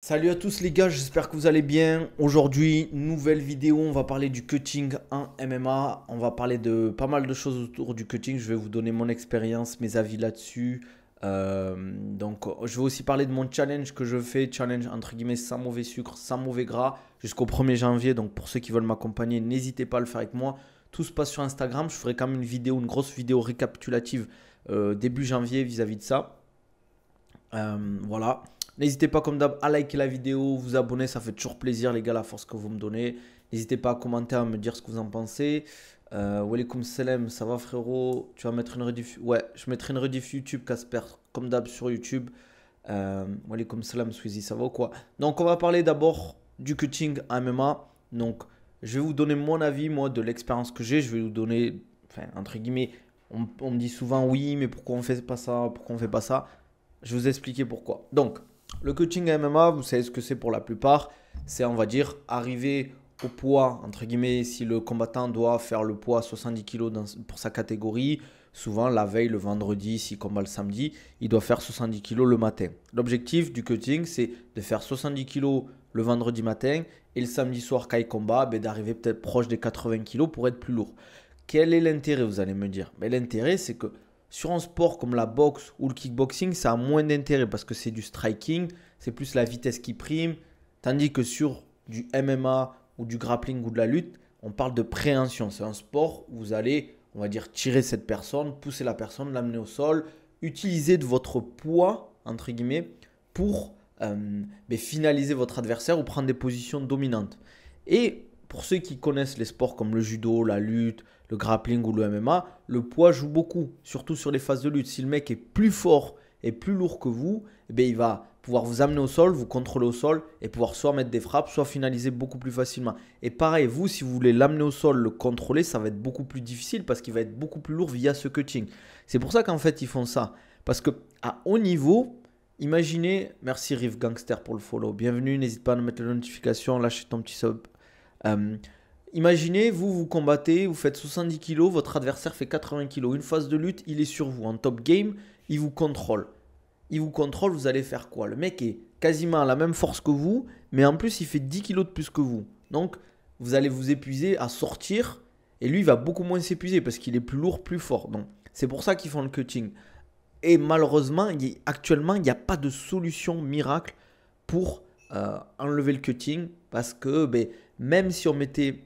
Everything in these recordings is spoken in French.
Salut à tous les gars, j'espère que vous allez bien. Aujourd'hui, nouvelle vidéo, on va parler du cutting en MMA. On va parler de pas mal de choses autour du cutting. Je vais vous donner mon expérience, mes avis là-dessus. Je vais aussi parler de mon challenge que je fais, challenge entre guillemets sans mauvais sucre, sans mauvais gras, jusqu'au 1er janvier. Donc pour ceux qui veulent m'accompagner, n'hésitez pas à le faire avec moi. Tout se passe sur Instagram. Je ferai quand même une vidéo, une grosse vidéo récapitulative début janvier vis-à-vis de ça. Voilà. N'hésitez pas comme d'hab à liker la vidéo, vous abonner, ça fait toujours plaisir les gars, la force que vous me donnez. N'hésitez pas à commenter, à me dire ce que vous en pensez. Walaikum salam, ça va frérot? Tu vas mettre une rediff? Ouais, je mettrai une rediff YouTube, Casper, comme d'hab sur YouTube. Walaikum salam, Squeezie, ça va ou quoi? Donc on va parler d'abord du cutting en MMA. Donc je vais vous donner mon avis, moi, de l'expérience que j'ai. Je vais vous donner, enfin, entre guillemets, on me dit souvent oui, mais pourquoi on fait pas ça? Pourquoi on fait pas ça? Je vais vous expliquer pourquoi. Donc, le coaching MMA, vous savez ce que c'est pour la plupart. C'est, on va dire, arriver au poids, entre guillemets, si le combattant doit faire le poids 70 kg pour sa catégorie, souvent la veille, le vendredi, s'il combat le samedi, il doit faire 70 kg le matin. L'objectif du cutting, c'est de faire 70 kg le vendredi matin et le samedi soir, quand il combat, d'arriver peut-être proche des 80 kg pour être plus lourd. Quel est l'intérêt, vous allez me dire? L'intérêt, c'est que sur un sport comme la boxe ou le kickboxing, ça a moins d'intérêt parce que c'est du striking, c'est plus la vitesse qui prime. Tandis que sur du MMA ou du grappling ou de la lutte, on parle de préhension. C'est un sport où vous allez, on va dire, tirer cette personne, pousser la personne, l'amener au sol, utiliser de votre poids, entre guillemets, pour finaliser votre adversaire ou prendre des positions dominantes. Et pour ceux qui connaissent les sports comme le judo, la lutte, le grappling ou le MMA, le poids joue beaucoup, surtout sur les phases de lutte. Si le mec est plus fort et plus lourd que vous, il va pouvoir vous amener au sol, vous contrôler au sol et pouvoir soit mettre des frappes, soit finaliser beaucoup plus facilement. Et pareil, vous, si vous voulez l'amener au sol, le contrôler, ça va être beaucoup plus difficile parce qu'il va être beaucoup plus lourd via ce cutting. C'est pour ça qu'en fait, ils font ça. Parce que à haut niveau, imaginez, merci Riff Gangster pour le follow, bienvenue, n'hésite pas à nous mettre la notification, lâchez ton petit sub. Imaginez, vous combattez, vous faites 70 kg, votre adversaire fait 80 kg. Une phase de lutte, il est sur vous. En top game, il vous contrôle. Il vous contrôle, vous allez faire quoi? Le mec est quasiment à la même force que vous, mais en plus, il fait 10 kg de plus que vous. Donc, vous allez vous épuiser à sortir, et lui, il va beaucoup moins s'épuiser parce qu'il est plus lourd, plus fort. Donc, c'est pour ça qu'ils font le cutting. Et malheureusement, actuellement, il n'y a pas de solution miracle pour enlever le cutting parce que même si on mettait,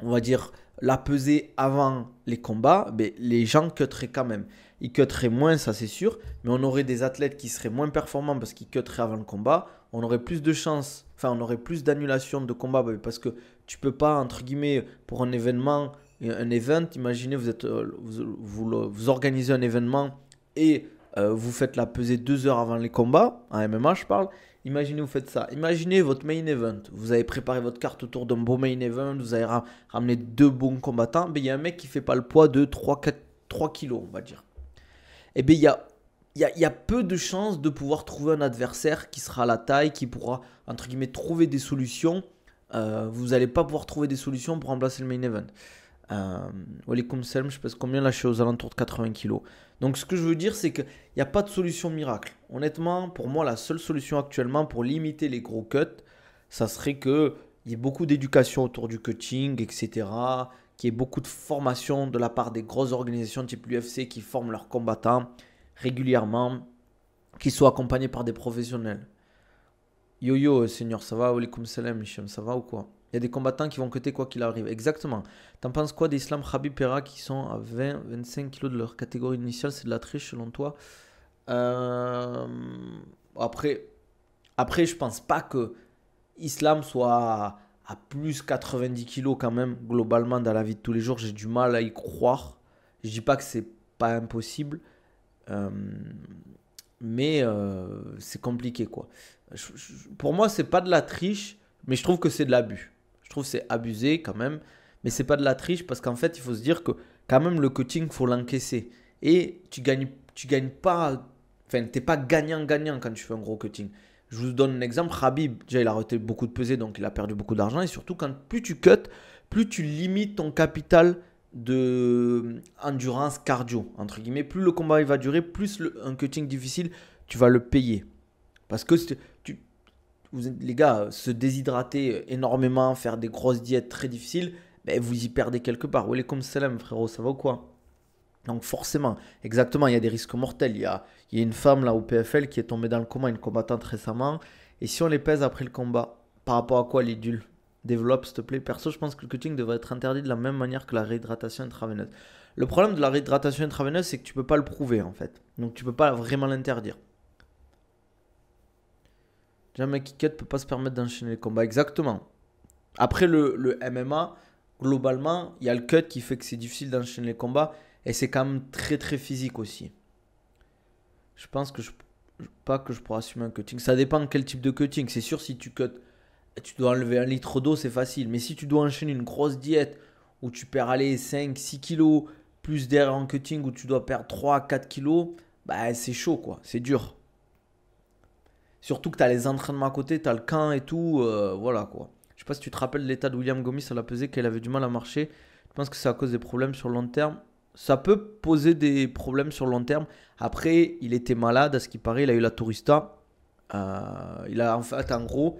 on va dire, la pesée avant les combats, les gens cutteraient quand même. Ils cutteraient moins, ça c'est sûr, mais on aurait des athlètes qui seraient moins performants parce qu'ils cutteraient avant le combat. On aurait plus de chances, enfin on aurait plus d'annulations de combats parce que tu peux pas, entre guillemets, pour un événement, un event, imaginez vous organisez un événement et vous faites la pesée 2 heures avant les combats, en MMA je parle. Imaginez, vous faites ça. Imaginez votre main event. Vous avez préparé votre carte autour d'un beau main event. Vous avez ramené deux bons combattants. Il y a un mec qui ne fait pas le poids de 3 kilos, on va dire. Il y a peu de chances de pouvoir trouver un adversaire qui sera à la taille, qui pourra, entre guillemets, trouver des solutions. Vous n'allez pas pouvoir trouver des solutions pour remplacer le main event. Walaikum salam, je pèse combien là? Je suis aux alentours de 80 kg. Donc ce que je veux dire, c'est qu'il n'y a pas de solution miracle. Honnêtement, pour moi, la seule solution actuellement pour limiter les gros cuts, ça serait qu'il y ait beaucoup d'éducation autour du cutting, etc. Qu'il y ait beaucoup de formation de la part des grosses organisations type l'UFC qui forment leurs combattants régulièrement, qui soient accompagnés par des professionnels. Yo yo, Seigneur, ça va? Walaikum salam, Hicham, ça va ou quoi? Il y a des combattants qui vont cutter quoi qu'il arrive. Exactement. T'en penses quoi d'Islam Khabib Pereira qui sont à 20-25 kg de leur catégorie initiale? C'est de la triche selon toi? Euh, Après, je pense pas que Islam soit à plus 90 kg quand même, globalement, dans la vie de tous les jours. J'ai du mal à y croire. Je dis pas que c'est pas impossible. Euh, mais c'est compliqué quoi. Pour moi, c'est pas de la triche, mais je trouve que c'est de l'abus. Je trouve que c'est abusé quand même, mais c'est pas de la triche parce qu'en fait, il faut se dire que quand même le coaching, faut l'encaisser et tu gagnes pas, enfin, t'es pas gagnant-gagnant quand tu fais un gros cutting. Je vous donne un exemple, Khabib, déjà il a arrêté beaucoup de peser donc il a perdu beaucoup d'argent et surtout quand plus tu cut, plus tu limites ton capital de endurance cardio entre guillemets, plus le combat il va durer, plus un cutting difficile tu vas le payer parce que tu, les gars, se déshydrater énormément, faire des grosses diètes très difficiles, ben, vous y perdez quelque part. Welcome salam, frérot, ça va ou quoi? Donc forcément, exactement, il y a des risques mortels. Il y a une femme là au PFL qui est tombée dans le coma, une combattante récemment. Et si on les pèse après le combat, par rapport à quoi l'idule? Développe, s'il te plaît. Perso, je pense que le cutting devrait être interdit de la même manière que la réhydratation intraveineuse. Le problème de la réhydratation intraveineuse, c'est que tu peux pas le prouver en fait. Donc tu peux pas vraiment l'interdire. Déjà, un mec qui cut peut pas se permettre d'enchaîner les combats. Exactement. Après le MMA, globalement, il y a le cut qui fait que c'est difficile d'enchaîner les combats. Et c'est quand même très très physique aussi. Je pense que pas que je pourrais assumer un cutting. Ça dépend de quel type de cutting. C'est sûr, si tu cut, tu dois enlever 1 litre d'eau, c'est facile. Mais si tu dois enchaîner une grosse diète où tu perds aller 5-6 kilos, plus derrière en cutting où tu dois perdre 3-4 kilos, bah c'est chaud quoi, c'est dur. Surtout que tu as les entraînements à côté, tu as le camp et tout, voilà quoi. Je sais pas si tu te rappelles l'état de William Gomis à la pesée, qu'elle avait du mal à marcher. Je pense que c'est à cause des problèmes sur le long terme. Ça peut poser des problèmes sur le long terme. Après, il était malade, à ce qui paraît, il a eu la tourista. Il a en fait, en gros,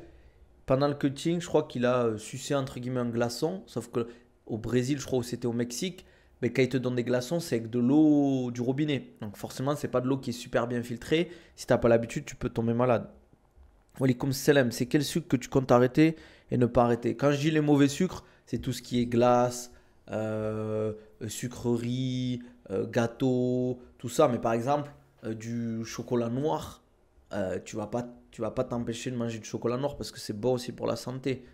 pendant le cutting, je crois qu'il a sucé entre guillemets un glaçon. Sauf que au Brésil, je crois que c'était au Mexique, mais quand ils te donnent des glaçons, c'est avec de l'eau du robinet. Donc forcément, c'est pas de l'eau qui est super bien filtrée. Si t'as pas l'habitude, tu peux tomber malade. Walikoum salam, c'est quel sucre que tu comptes arrêter et ne pas arrêter? Quand je dis les mauvais sucres, c'est tout ce qui est glace, sucrerie, gâteau, tout ça. Mais par exemple, du chocolat noir, tu vas pas t'empêcher de manger du chocolat noir parce que c'est bon aussi pour la santé.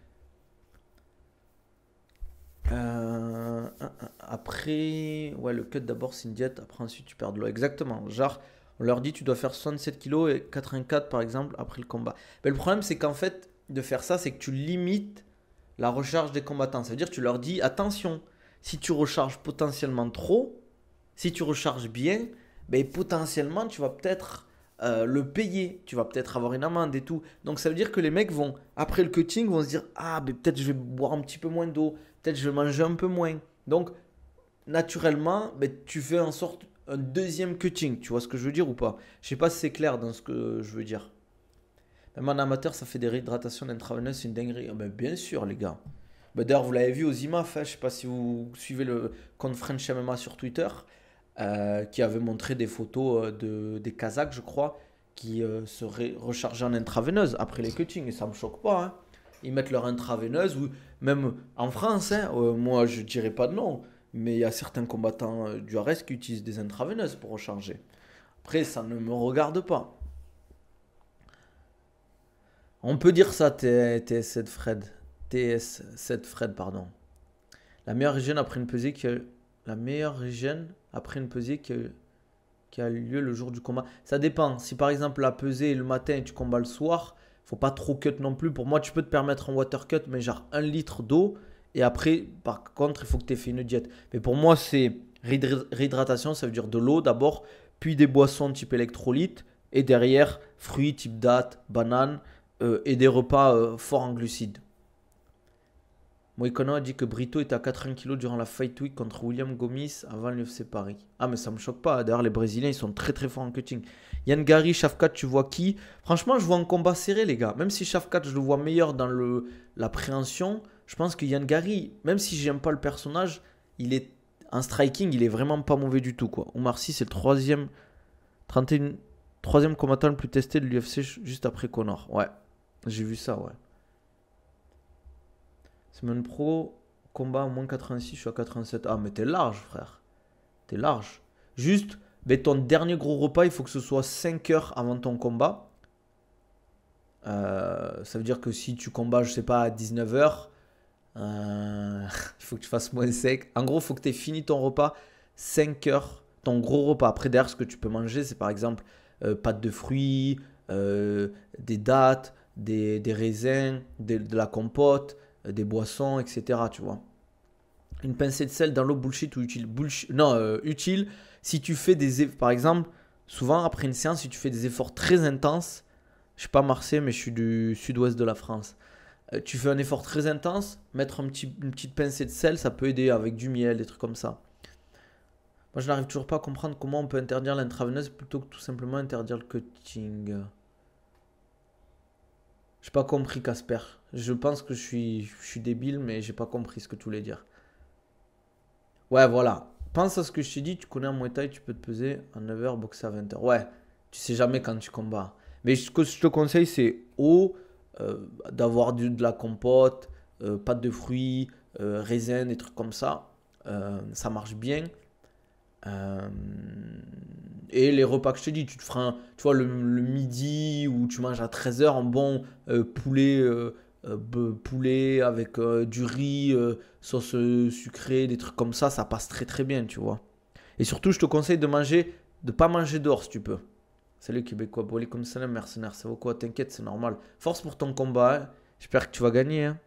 Après, ouais, le cut d'abord c'est une diète, après ensuite tu perds de l'eau. Exactement. Genre, on leur dit tu dois faire 67 kilos et 84 par exemple après le combat. Mais le problème c'est qu'en fait, de faire ça, c'est que tu limites la recharge des combattants. Ça veut dire que tu leur dis attention, si tu recharges potentiellement trop, si tu recharges bien, ben, potentiellement tu vas peut-être le payer. Tu vas peut-être avoir une amende et tout. Donc ça veut dire que les mecs vont, après le cutting, vont se dire ah, ben, peut-être je vais boire un petit peu moins d'eau, peut-être je vais manger un peu moins. Donc naturellement, ben, tu fais en sorte un deuxième cutting. Tu vois ce que je veux dire ou pas? Je sais pas si c'est clair dans ce que je veux dire. Même en amateur, ça fait des réhydratations intraveineuses, c'est une dinguerie. Ah ben, bien sûr, les gars. Ben, d'ailleurs, vous l'avez vu aux IMAF, hein, je sais pas si vous suivez le compte French MMA sur Twitter, qui avait montré des photos des Kazakhs, je crois, qui seraient rechargés en intraveineuse après les cuttings. Et ça me choque pas, hein. Ils mettent leur intraveineuse, ou même en France, hein, moi je dirais pas de non, mais il y a certains combattants du RS qui utilisent des intraveineuses pour recharger. Après, ça ne me regarde pas. On peut dire ça, TS7 Fred. TS7 Fred, pardon. La meilleure hygiène après une pesée qui a... La meilleure hygiène après une pesée qui a lieu le jour du combat. Ça dépend. Si par exemple la pesée est le matin et tu combats le soir, faut pas trop cut non plus. Pour moi, tu peux te permettre un water cut, mais genre 1 litre d'eau. Et après, par contre, il faut que tu aies fait une diète. Mais pour moi, c'est réhydratation, ça veut dire de l'eau d'abord, puis des boissons type électrolyte, et derrière, fruits type date, banane, et des repas forts en glucides. Moïcano a dit que Brito était à 80 kilos durant la Fight Week contre William Gomis avant l'UFC Paris. Ah, mais ça me choque pas. D'ailleurs, les Brésiliens, ils sont très très forts en cutting. Yann Gary, Shafkat, tu vois qui? Franchement, je vois un combat serré, les gars. Même si Shafkat, je le vois meilleur dans l'appréhension, je pense que Yann Gary, même si j'aime pas le personnage, il est en striking, il est vraiment pas mauvais du tout, quoi. Omar Sy, c'est le troisième combattant le plus testé de l'UFC juste après Conor. Ouais, j'ai vu ça, ouais. Semaine pro, combat au moins 86, je suis à 87. Ah, mais t'es large, frère. T'es large. Juste, ben, ton dernier gros repas, il faut que ce soit 5 heures avant ton combat. Ça veut dire que si tu combats, je sais pas, à 19 heures, il faut que tu fasses moins sec. En gros, il faut que tu aies fini ton repas 5 heures, ton gros repas. Après, derrière, ce que tu peux manger, c'est par exemple pâte de fruits, des dattes, des raisins, de la compote, des boissons, etc. Tu vois. Une pincée de sel dans l'eau bullshit ou utile? Non, utile si tu fais par exemple, souvent après une séance, si tu fais des efforts très intenses, je suis pas Marseille, mais je suis du sud-ouest de la France. Tu fais un effort très intense, mettre une petite pincée de sel, ça peut aider avec du miel, des trucs comme ça. Moi, je n'arrive toujours pas à comprendre comment on peut interdire l'intraveineuse plutôt que tout simplement interdire le cutting. J'ai pas compris, Casper. Je pense que je suis débile, mais j'ai pas compris ce que tu voulais dire. Ouais, voilà. Pense à ce que je t'ai dit. Tu connais un Muay Thai, tu peux te peser à 9h, boxer à 20h. Ouais, tu sais jamais quand tu combats. Mais ce que je te conseille, c'est d'avoir de la compote, pâte de fruits, raisin, des trucs comme ça. Ça marche bien. Euh, et les repas que je te dis, tu te feras, tu vois, le midi où tu manges à 13h un bon poulet avec du riz, sauce sucrée, des trucs comme ça passe très très bien, tu vois. Et surtout, je te conseille de pas manger dehors si tu peux. Salut Québécois, Bolé comme salam, mercenaire, ça vaut quoi? T'inquiète, c'est normal. Force pour ton combat, hein. J'espère que tu vas gagner. Hein.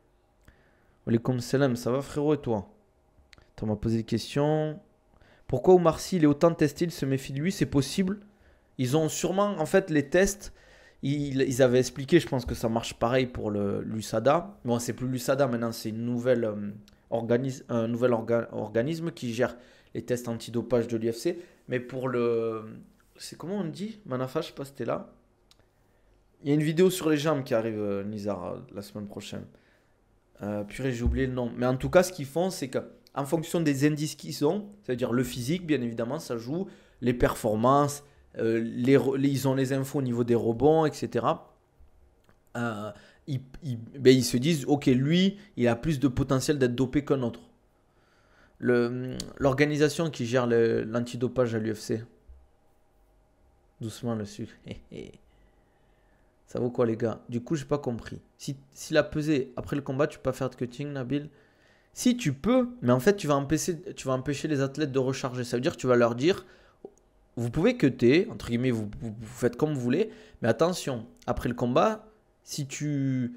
Bolé comme salam, ça va frérot et toi? Tu m'as posé des questions. Pourquoi Omar Sy il est autant testé, il se méfie de lui? C'est possible. Ils ont sûrement, en fait, les tests, ils avaient expliqué, je pense que ça marche pareil pour l'USADA. Bon, c'est plus l'USADA maintenant, c'est une nouvelle, un nouvel organisme qui gère les tests antidopage de l'UFC. Mais pour le. C'est comment on dit? Manafa, je sais pas si t'es là. Il y a une vidéo sur les jambes qui arrive, Nizar, la semaine prochaine. Purée, j'ai oublié le nom. Mais en tout cas, ce qu'ils font, c'est qu'en fonction des indices qu'ils ont, c'est-à-dire le physique, bien évidemment, ça joue, les performances, ils ont les infos au niveau des rebonds, etc. Euh, ils se disent, ok, lui, il a plus de potentiel d'être dopé qu'un autre. L'organisation qui gère l'antidopage à l'UFC, doucement le sucre. Ça vaut quoi, les gars? Du coup, j'ai pas compris. Si la pesée après le combat, tu peux pas faire de cutting, Nabil? Si tu peux, mais en fait, tu vas empêcher les athlètes de recharger. Ça veut dire que tu vas leur dire, vous pouvez cutter, entre guillemets, vous faites comme vous voulez, mais attention, après le combat, si tu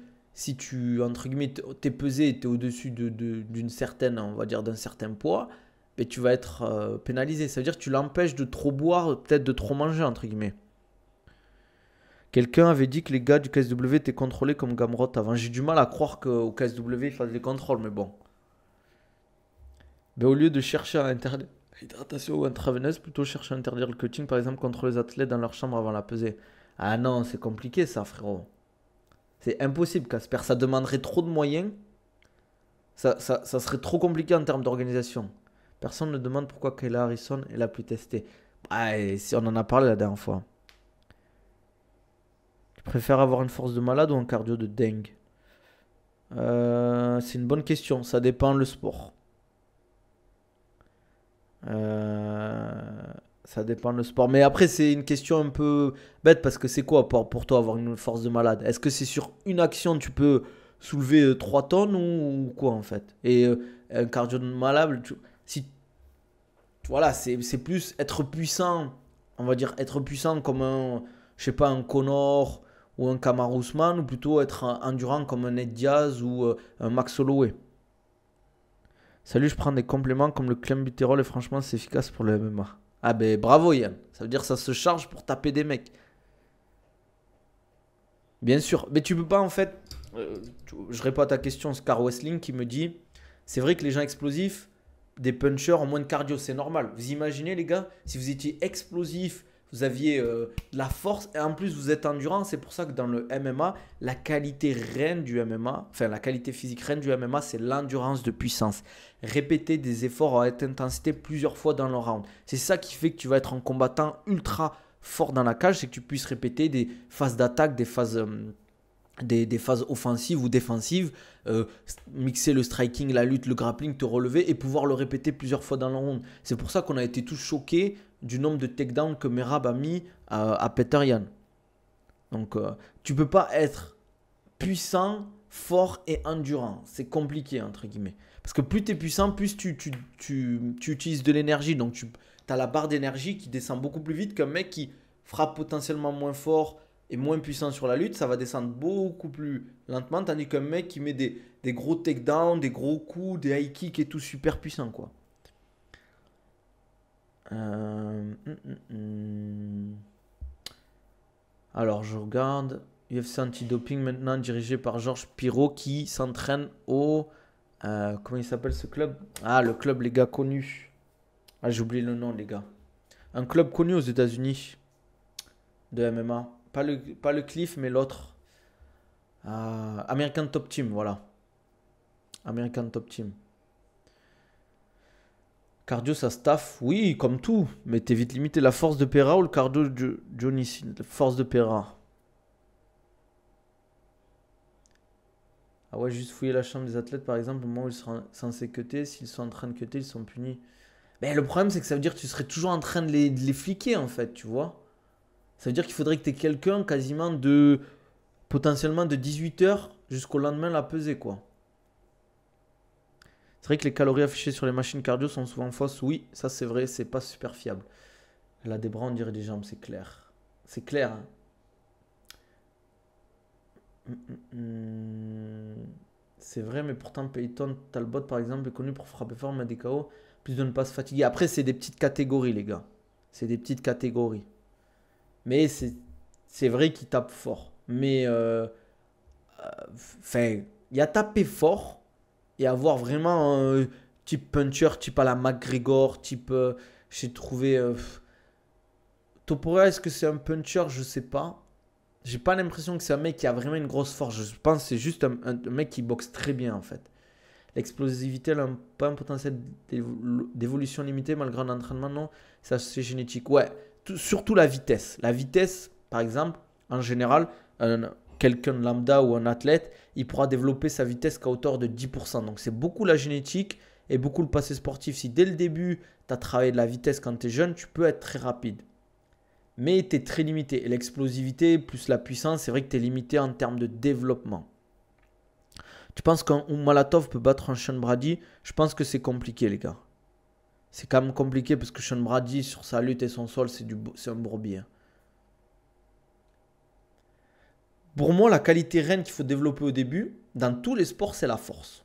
entre guillemets, t'es pesé, t'es au-dessus d'une certaine, on va dire, d'un certain poids, ben, tu vas être pénalisé. Ça veut dire que tu l'empêches de trop boire, peut-être de trop manger, entre guillemets. Quelqu'un avait dit que les gars du KSW étaient contrôlés comme Gamrot avant. J'ai du mal à croire qu'au KSW ils fassent des contrôles, mais bon. Ben, au lieu de chercher à interdire l'hydratation intraveineuse, plutôt chercher à interdire le cutting, par exemple, contre les athlètes dans leur chambre avant la pesée. Ah non, c'est compliqué ça, frérot. C'est impossible, Casper. Ça demanderait trop de moyens. Ça serait trop compliqué en termes d'organisation. Personne ne demande pourquoi Kayla Harrison est la plus testée. Ah, et si on en a parlé la dernière fois. Tu préfères avoir une force de malade ou un cardio de dingue? C'est une bonne question. Ça dépend le sport. Euh, Ça dépend le sport. Mais après, c'est une question un peu bête parce que c'est quoi pour toi avoir une force de malade? Est-ce que c'est sur une action, tu peux soulever 3 tonnes ou quoi en fait? Et un cardio de malade, si, voilà, c'est plus être puissant, on va dire être puissant comme un, je sais pas, un Conor ou un Kamaru Usman ou plutôt être endurant comme un Ned Diaz ou un Max Holloway. Salut, je prends des compléments comme le clenbuterol et franchement, c'est efficace pour le MMA. Ah ben bravo Yann, ça veut dire que ça se charge pour taper des mecs. Bien sûr, mais tu peux pas en fait. Je réponds à ta question, Scar Wrestling qui me dit c'est vrai que les gens explosifs, des punchers ont moins de cardio, c'est normal. Vous imaginez les gars, si vous étiez explosif, vous aviez de la force et en plus vous êtes endurant, c'est pour ça que dans le MMA, la qualité reine du MMA, enfin la qualité physique reine du MMA, c'est l'endurance de puissance. Répéter des efforts à haute intensité plusieurs fois dans le round. C'est ça qui fait que tu vas être un combattant ultra fort dans la cage, c'est que tu puisses répéter des phases d'attaque, des phases offensives ou défensives, mixer le striking, la lutte, le grappling, te relever et pouvoir le répéter plusieurs fois dans le round. C'est pour ça qu'on a été tous choqués du nombre de takedowns que Merab a mis à Peter Yan. Donc tu peux pas être puissant, fort et endurant. C'est compliqué entre guillemets. Parce que plus tu es puissant, plus tu utilises de l'énergie. Donc tu as la barre d'énergie qui descend beaucoup plus vite qu'un mec qui frappe potentiellement moins fort et moins puissant sur la lutte. Ça va descendre beaucoup plus lentement. Tandis qu'un mec qui met des gros takedowns, des gros coups, des high kicks et tout super puissant quoi. Alors, je regarde. UFC Anti-Doping maintenant dirigé par Georges Pirot qui s'entraîne au. Comment il s'appelle ce club? Ah, le club, les gars, connu. Ah, j'ai oublié le nom, les gars. Un club connu aux États-Unis de MMA. Pas le Cliff, mais l'autre. American Top Team, voilà. American Top Team. Cardio, ça staff, oui, comme tout. Mais t'es vite limité. La force de Pera ou le cardio de Johnny Sin? La force de Pera. Ah ouais, juste fouiller la chambre des athlètes, par exemple, au moment où ils sont censés cutter. S'ils sont en train de cutter, ils sont punis. Mais le problème, c'est que ça veut dire que tu serais toujours en train de les fliquer, en fait, tu vois. Ça veut dire qu'il faudrait que tu aies quelqu'un quasiment de potentiellement de 18 h jusqu'au lendemain la peser, quoi. C'est vrai que les calories affichées sur les machines cardio sont souvent fausses. Oui, ça c'est vrai, c'est pas super fiable. Elle a des bras, on dirait des jambes, c'est clair. C'est clair, hein. C'est vrai, mais pourtant Peyton Talbot, par exemple, est connu pour frapper fort, mettre des KO, plus de ne pas se fatiguer. Après, c'est des petites catégories, les gars. C'est des petites catégories. Mais c'est vrai qu'il tape fort. Mais, enfin, il y a taper fort et avoir vraiment un type puncher, type à la McGregor, type, j'ai trouvé, Topuria, est-ce que c'est un puncher? Je sais pas. J'ai pas l'impression que c'est un mec qui a vraiment une grosse force. Je pense que c'est juste un mec qui boxe très bien en fait. L'explosivité, elle a pas un potentiel d'évolution limité malgré un entraînement, non. Ça, c'est génétique. Ouais, surtout la vitesse. La vitesse, par exemple, en général, quelqu'un de lambda ou un athlète, il pourra développer sa vitesse qu'à hauteur de 10%. Donc, c'est beaucoup la génétique et beaucoup le passé sportif. Si dès le début, tu as travaillé de la vitesse quand tu es jeune, tu peux être très rapide. Mais tu es très limité. Et l'explosivité plus la puissance, c'est vrai que tu es limité en termes de développement. Tu penses qu'un Malatov peut battre un Sean Brady? Je pense que c'est compliqué, les gars. C'est quand même compliqué parce que Sean Brady, sur sa lutte et son sol, c'est un bourbier. Pour moi, la qualité reine qu'il faut développer au début, dans tous les sports, c'est la force.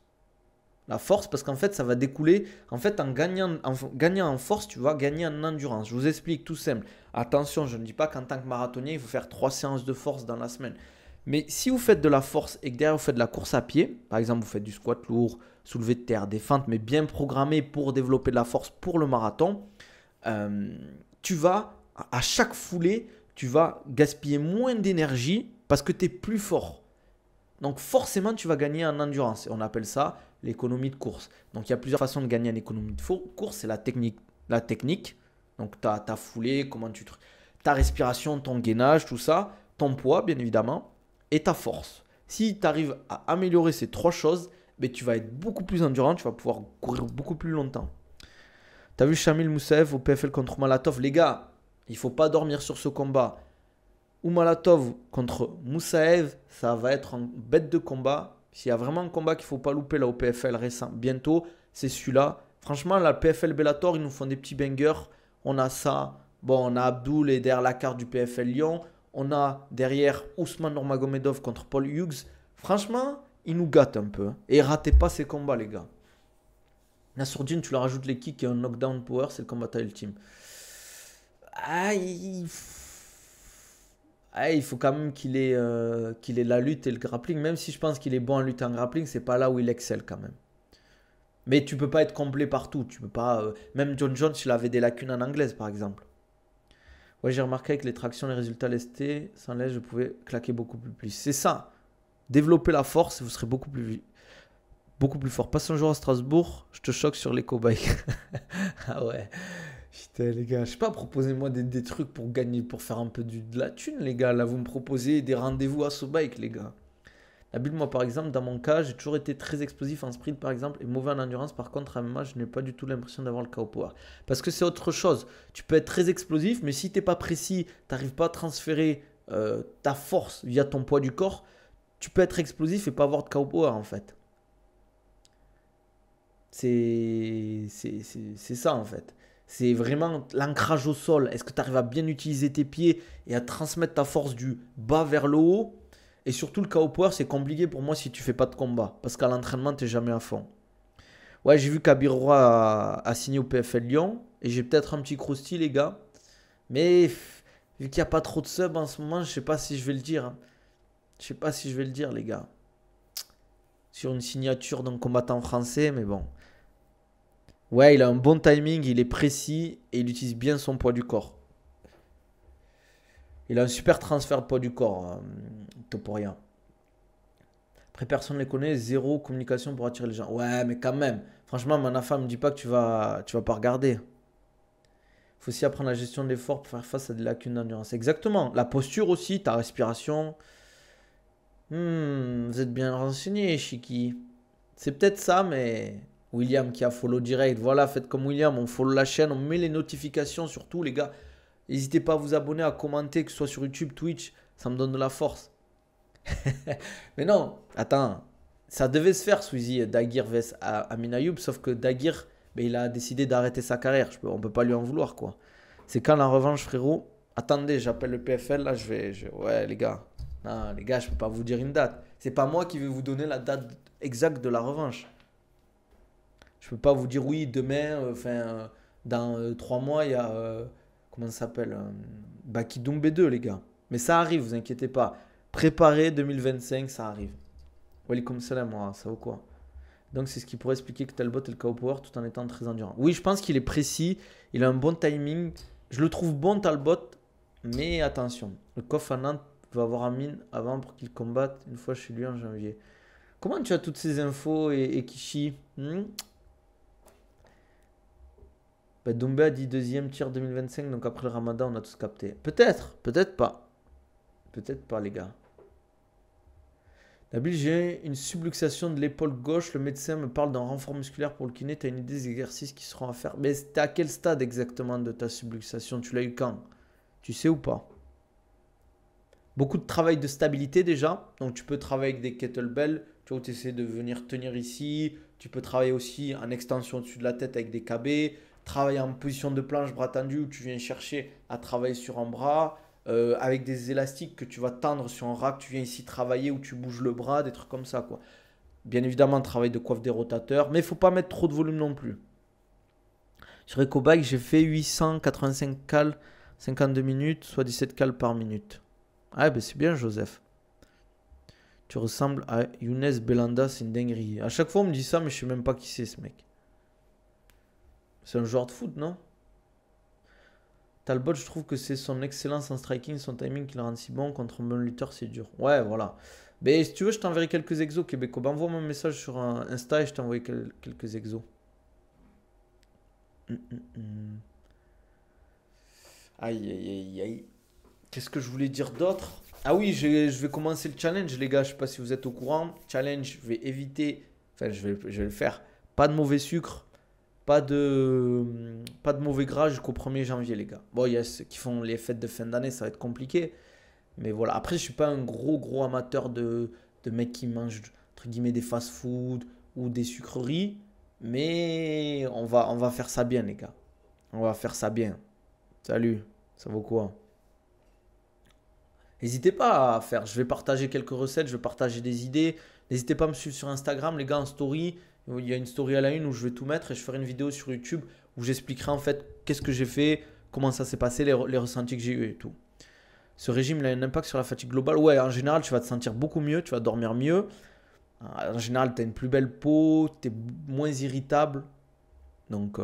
La force, parce qu'en fait, ça va découler. En fait, en gagnant en force, tu vas gagner en endurance. Je vous explique tout simple. Attention, je ne dis pas qu'en tant que marathonien, il faut faire 3 séances de force dans la semaine. Mais si vous faites de la force et que derrière vous faites de la course à pied, par exemple, vous faites du squat lourd, soulevé de terre, des feintes, mais bien programmées pour développer de la force pour le marathon, euh, tu vas, à chaque foulée, tu vas gaspiller moins d'énergie parce que tu es plus fort. Donc forcément, tu vas gagner en endurance. Et on appelle ça l'économie de course. Donc il y a plusieurs façons de gagner en économie de course. C'est la technique. La technique. Donc ta foulée, ta respiration, ton gainage, tout ça. Ton poids, bien évidemment. Et ta force. Si tu arrives à améliorer ces trois choses, ben, tu vas être beaucoup plus endurant. Tu vas pouvoir courir beaucoup plus longtemps. Tu as vu Shamil Moussaev au PFL contre Malatov? Les gars, il ne faut pas dormir sur ce combat. Oumalatov contre Moussaev, ça va être une bête de combat. S'il y a vraiment un combat qu'il ne faut pas louper là au PFL récent, bientôt, c'est celui-là. Franchement, la PFL Bellator, ils nous font des petits bangers. On a ça. Bon, on a Abdul et derrière la carte du PFL Lyon. On a derrière Ousmane Nurmagomedov contre Paul Hughes. Franchement, ils nous gâtent un peu. Et ratez pas ces combats, les gars. Nassourdine, tu leur rajoutes les kicks et un knockdown power, c'est le combattant ultime. Ah, il faut quand même qu'il ait la lutte et le grappling. Même si je pense qu'il est bon en lutte et en grappling, c'est pas là où il excelle quand même. Mais tu peux pas être complet partout. Tu peux pas. Même John Jones, il avait des lacunes en anglaise, par exemple. Ouais, j'ai remarqué avec les tractions, les résultats lestés, sans l'aide, je pouvais claquer beaucoup plus. C'est ça. Développer la force, vous serez beaucoup plus fort. Passe un jour à Strasbourg, je te choque sur l'éco-bike. Ah ouais. Putain, les gars, je sais pas, proposez-moi des trucs pour gagner, pour faire un peu de la thune, les gars. Là, vous me proposez des rendez-vous à SoBike, les gars. Nabil, moi, par exemple, dans mon cas, j'ai toujours été très explosif en sprint, par exemple, et mauvais en endurance. Par contre, à MMA, je n'ai pas du tout l'impression d'avoir le KO power. Parce que c'est autre chose. Tu peux être très explosif, mais si tu n'es pas précis, tu n'arrives pas à transférer ta force via ton poids du corps, tu peux être explosif et pas avoir de KO power, en fait. C'est ça en fait. C'est vraiment l'ancrage au sol. Est-ce que tu arrives à bien utiliser tes pieds et à transmettre ta force du bas vers le haut? Et surtout, le KO Power, c'est compliqué pour moi si tu fais pas de combat. Parce qu'à l'entraînement, tu n'es jamais à fond. Ouais, j'ai vu qu'Abir Roy a signé au PFL Lyon. Et j'ai peut-être un petit croustillant, les gars. Mais vu qu'il n'y a pas trop de subs en ce moment, je sais pas si je vais le dire, hein. Je sais pas si je vais le dire, les gars. Sur une signature d'un combattant français, mais bon. Ouais, il a un bon timing, il est précis et il utilise bien son poids du corps. Il a un super transfert de poids du corps, Topuria. Après, personne ne les connaît, zéro communication pour attirer les gens. Ouais, mais quand même. Franchement, Manafa me dit pas que tu vas pas regarder. Faut aussi apprendre la gestion de l'effort pour faire face à des lacunes d'endurance. Exactement. La posture aussi, ta respiration. Vous êtes bien renseigné, Chiki. C'est peut-être ça, mais William qui a follow direct. Voilà, faites comme William, on follow la chaîne, on met les notifications surtout, les gars. N'hésitez pas à vous abonner, à commenter, que ce soit sur YouTube, Twitch, ça me donne de la force. Mais non, attends, ça devait se faire, Sweezy, Dagir vs Amin Ayoub, sauf que Dagir, ben, il a décidé d'arrêter sa carrière. On peut pas lui en vouloir, quoi. C'est quand la revanche, frérot? Attendez, j'appelle le PFL, là, ouais, les gars. Non, les gars, je peux pas vous dire une date. C'est pas moi qui vais vous donner la date exacte de la revanche. Je peux pas vous dire oui, demain, dans 3 mois, il y a, comment ça s'appelle, Baki Doumbé 2, les gars. Mais ça arrive, vous inquiétez pas. Préparez 2025, ça arrive. Welcome salam, moi, ça vaut quoi? Donc c'est ce qui pourrait expliquer que Talbot est le KO Power tout en étant très endurant. Oui, je pense qu'il est précis, il a un bon timing. Je le trouve bon Talbot, mais attention. Le coff à Nantes va avoir Amine avant pour qu'il combatte une fois chez lui en janvier. Comment tu as toutes ces infos et Kishi bah, Doumbé a dit deuxième tir 2025, donc après le Ramadan, on a tous capté. Peut-être, peut-être pas. Peut-être pas, les gars. Nabil, j'ai une subluxation de l'épaule gauche. Le médecin me parle d'un renfort musculaire pour le kiné. Tu as une idée des exercices qui seront à faire? Mais t'es à quel stade exactement de ta subluxation? Tu l'as eu quand? Tu sais ou pas? Beaucoup de travail de stabilité déjà. Donc tu peux travailler avec des kettlebells. Tu vois, tu essaies de venir tenir ici. Tu peux travailler aussi en extension au-dessus de la tête avec des KB. Travailler en position de planche, bras tendu, où tu viens chercher à travailler sur un bras. Avec des élastiques que tu vas tendre sur un rack, tu viens ici travailler où tu bouges le bras, des trucs comme ça, quoi. Bien évidemment, travail de coiffe des rotateurs, mais il faut pas mettre trop de volume non plus. Sur EcoBike, j'ai fait 885 cales, 52 minutes, soit 17 cales par minute. Ah, ben c'est bien, Joseph. Tu ressembles à Younes Belanda, c'est une dinguerie. À chaque fois, on me dit ça, mais je sais même pas qui c'est, ce mec. C'est un joueur de foot, non? Talbot, je trouve que c'est son excellence en striking, son timing qui le rend si bon. Contre un bon lutteur, c'est dur. Ouais, voilà. Mais si tu veux, je t'enverrai quelques exos, Québécois. Ben, envoie-moi un message sur Insta et je t'envoie quelques exos. Aïe, aïe, aïe, aïe. Qu'est-ce que je voulais dire d'autre? Ah oui, je vais commencer le challenge, les gars. Je sais pas si vous êtes au courant. Challenge, je vais éviter. Enfin, je vais le faire. Pas de mauvais sucre. Pas de mauvais gras jusqu'au 1er janvier, les gars. Bon, il y a ceux qui font les fêtes de fin d'année, ça va être compliqué. Mais voilà. Après, je suis pas un gros amateur de mecs qui mangent, entre guillemets, des fast-food ou des sucreries. Mais on va faire ça bien, les gars. On va faire ça bien. Salut. Ça vaut quoi? N'hésitez pas à faire. Je vais partager quelques recettes, je vais partager des idées. N'hésitez pas à me suivre sur Instagram, les gars, en story. Il y a une story à la une où je vais tout mettre et je ferai une vidéo sur YouTube où j'expliquerai en fait qu'est-ce que j'ai fait, comment ça s'est passé, les ressentis que j'ai eu et tout. Ce régime il a un impact sur la fatigue globale. Ouais, en général, tu vas te sentir beaucoup mieux, tu vas dormir mieux. En général, tu as une plus belle peau, tu es moins irritable. Donc,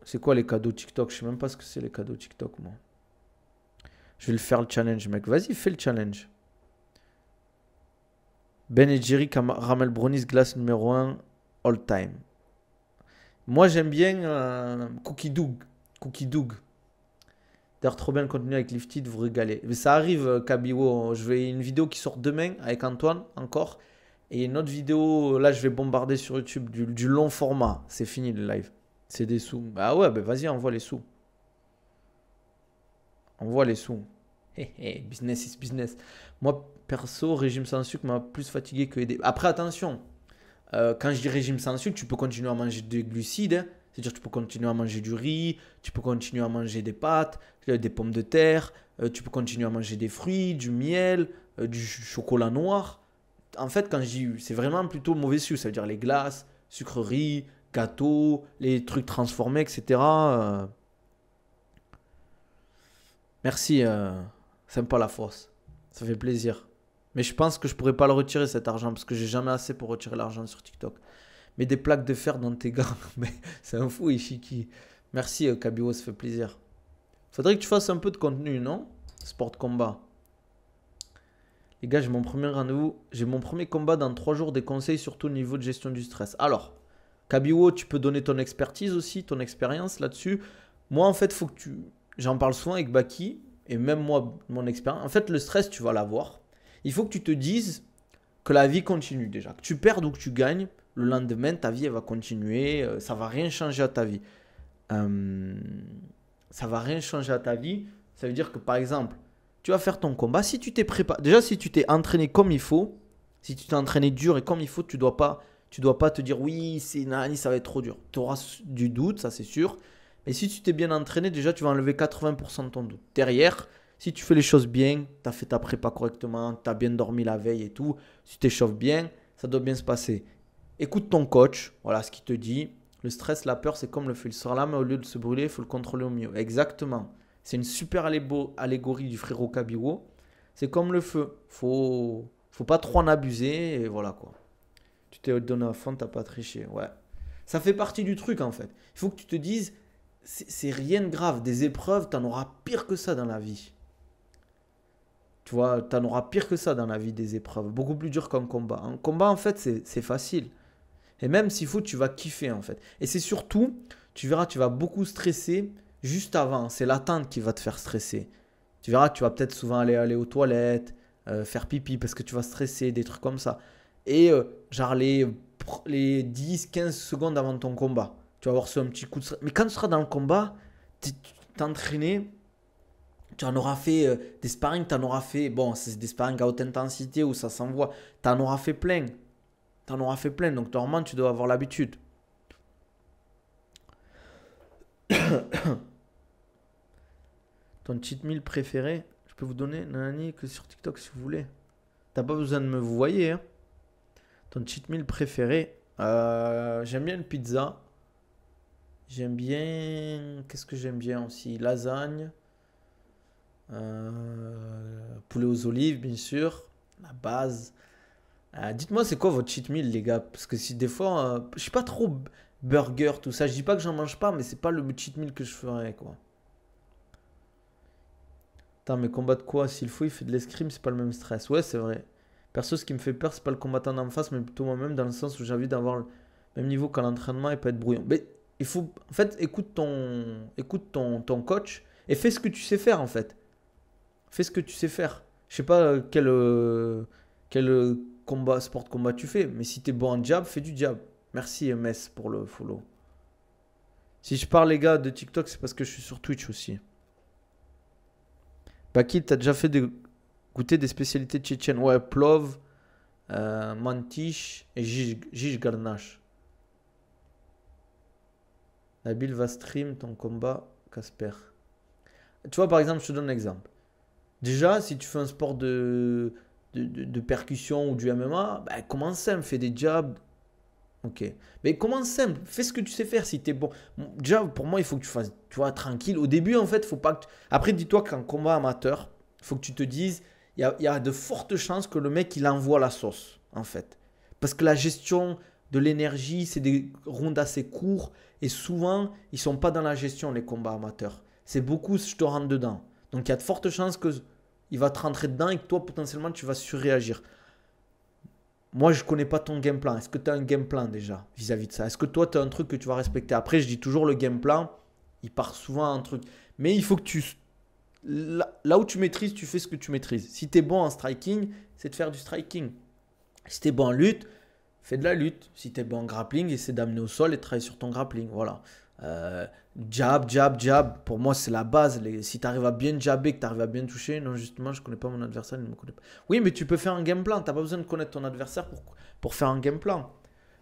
c'est quoi les cadeaux TikTok? Je sais même pas ce que c'est les cadeaux TikTok, moi. Je vais le faire le challenge, mec. Vas-y, fais le challenge. Ben et Jerry Caramel Brownies glace numéro 1 all time. Moi, j'aime bien Cookie Doug. Cookie Doug. D'ailleurs, trop bien le contenu avec Lifted, vous régalez. Mais ça arrive, Kabiwo. Je vais une vidéo qui sort demain avec Antoine, encore. Et une autre vidéo, là, je vais bombarder sur YouTube du long format. C'est fini le live. C'est des sous. Ah ouais, ben vas-y, envoie les sous. Envoie les sous. Business is business. Moi, perso, régime sans sucre m'a plus fatigué que aidé. Après, attention. Quand je dis régime sans sucre, tu peux continuer à manger des glucides. Hein. C'est-à-dire tu peux continuer à manger du riz, tu peux continuer à manger des pâtes, des pommes de terre, tu peux continuer à manger des fruits, du miel, du chocolat noir. En fait, quand je dis c'est vraiment plutôt mauvais sucre, ça veut dire les glaces, sucreries, gâteaux, les trucs transformés, etc. Merci, sympa la force. Ça fait plaisir. Mais je pense que je pourrais pas le retirer cet argent parce que j'ai jamais assez pour retirer l'argent sur TikTok. Mais des plaques de fer dans tes gants, mais c'est un fou, Ishiki. Merci, Kabiwo, ça fait plaisir. Faudrait que tu fasses un peu de contenu, non? Sport combat. Les gars, j'ai mon premier rendez-vous. J'ai mon premier combat dans 3 jours. Des conseils, surtout au niveau de gestion du stress. Alors, Kabiwo, tu peux donner ton expertise aussi, ton expérience là-dessus. Moi, en fait, faut que tu. J'en parle souvent avec Baki. Et même moi, mon expérience. En fait, le stress, tu vas l'avoir. Il faut que tu te dises que la vie continue déjà. Que tu perdes ou que tu gagnes, le lendemain, ta vie, elle va continuer. Ça va rien changer à ta vie. Ça va rien changer à ta vie. Ça veut dire que, par exemple, tu vas faire ton combat. Si tu t'es préparé, déjà, si tu t'es entraîné comme il faut, si tu t'es entraîné dur et comme il faut, tu dois pas te dire oui, c'est nani, ça va être trop dur. Tu auras du doute, ça c'est sûr. Mais si tu t'es bien entraîné, déjà, tu vas enlever 80% de ton doute. Derrière, si tu fais les choses bien, tu as fait ta prépa correctement, tu as bien dormi la veille et tout, si tu t'échauffes bien, ça doit bien se passer. Écoute ton coach, voilà ce qu'il te dit. Le stress, la peur, c'est comme le feu. Il sort là, mais au lieu de se brûler, il faut le contrôler au mieux. Exactement. C'est une super allégorie du frérot Kabiwo. C'est comme le feu. Faut pas trop en abuser et voilà quoi. Tu t'es donné à fond, t'as pas triché. Ouais. Ça fait partie du truc en fait. Il faut que tu te dises, c'est rien de grave. Des épreuves, t'en auras pire que ça dans la vie. Tu vois, t'en auras pire que ça dans la vie des épreuves. Beaucoup plus dur qu'un combat. Un combat en fait, c'est facile. Et même s'il faut, tu vas kiffer en fait. Et c'est surtout, tu verras, tu vas beaucoup stresser juste avant. C'est l'attente qui va te faire stresser. Tu verras, tu vas peut-être souvent aller aux toilettes, faire pipi parce que tu vas stresser, des trucs comme ça. Et genre les 10-15 secondes avant ton combat, tu vas avoir ce un petit coup de stress. Mais quand tu seras dans le combat, tu t'es entraîné, tu en auras fait des sparring, tu en auras fait, bon, c'est des sparring à haute intensité où ça s'envoie, tu en auras fait plein. T'en auras fait plein, donc normalement tu dois avoir l'habitude. Ton cheat meal préféré, je peux vous donner nanani que sur TikTok si vous voulez. T'as pas besoin de me vous voyez. Hein. Ton cheat meal préféré, j'aime bien le pizza. J'aime bien. Qu'est-ce que j'aime bien aussi? Lasagne. Poulet aux olives, bien sûr. La base. Dites-moi, c'est quoi votre cheat meal, les gars? Parce que si des fois, je suis pas trop burger, tout ça. Je dis pas que j'en mange pas, mais c'est pas le cheat meal que je ferais, quoi. Attends, mais combattre quoi? S'il faut, il fait de l'escrime, c'est pas le même stress. Ouais, c'est vrai. Perso, ce qui me fait peur, c'est pas le combattant d'en face, mais plutôt moi-même, dans le sens où j'ai envie d'avoir le même niveau qu'à l'entraînement et pas être brouillon. Mais il faut, en fait, écoute ton coach et fais ce que tu sais faire, en fait. Fais ce que tu sais faire. Je sais pas quel sport combat tu fais, mais si t'es bon en jab, fais du jab. Merci MS pour le follow. Si je parle les gars de TikTok, c'est parce que je suis sur Twitch aussi. Baki, t'as déjà fait goûter des spécialités tchétchènes? Ouais, plov, mantiche et jij garnache. Nabil va stream ton combat, Casper. Tu vois, par exemple, je te donne un exemple. Déjà, si tu fais un sport de percussion ou du MMA, bah, commence simple, fais des jabs. Ok. Mais commence simple, fais ce que tu sais faire si tu es bon. Déjà, pour moi, il faut que tu fasses, tu vois, tranquille. Au début, en fait, faut pas que après, dis-toi qu'en combat amateur, il faut que tu te dises, il y a de fortes chances que le mec, il envoie la sauce, en fait. Parce que la gestion de l'énergie, c'est des rounds assez courts. Et souvent, ils sont pas dans la gestion, les combats amateurs. C'est beaucoup, je te rentre dedans. Donc, il y a de fortes chances que il va te rentrer dedans et que toi, potentiellement, tu vas surréagir. Moi, je connais pas ton game plan. Est-ce que tu as un game plan déjà vis-à-vis de ça? Est-ce que toi, tu as un truc que tu vas respecter? Après, je dis toujours le game plan, il part souvent un truc. Mais il faut que tu. Là où tu maîtrises, tu fais ce que tu maîtrises. Si tu es bon en striking, c'est de faire du striking. Si tu es bon en lutte, fais de la lutte. Si tu es bon en grappling, essaie d'amener au sol et de travailler sur ton grappling. Voilà. Euh, Jab, jab, jab. Pour moi, c'est la base. Si tu arrives à bien jabber, que tu arrives à bien toucher, non, justement, je ne connais pas mon adversaire, il ne me connaît pas. Oui, mais tu peux faire un game plan. Tu n'as pas besoin de connaître ton adversaire pour faire un game plan.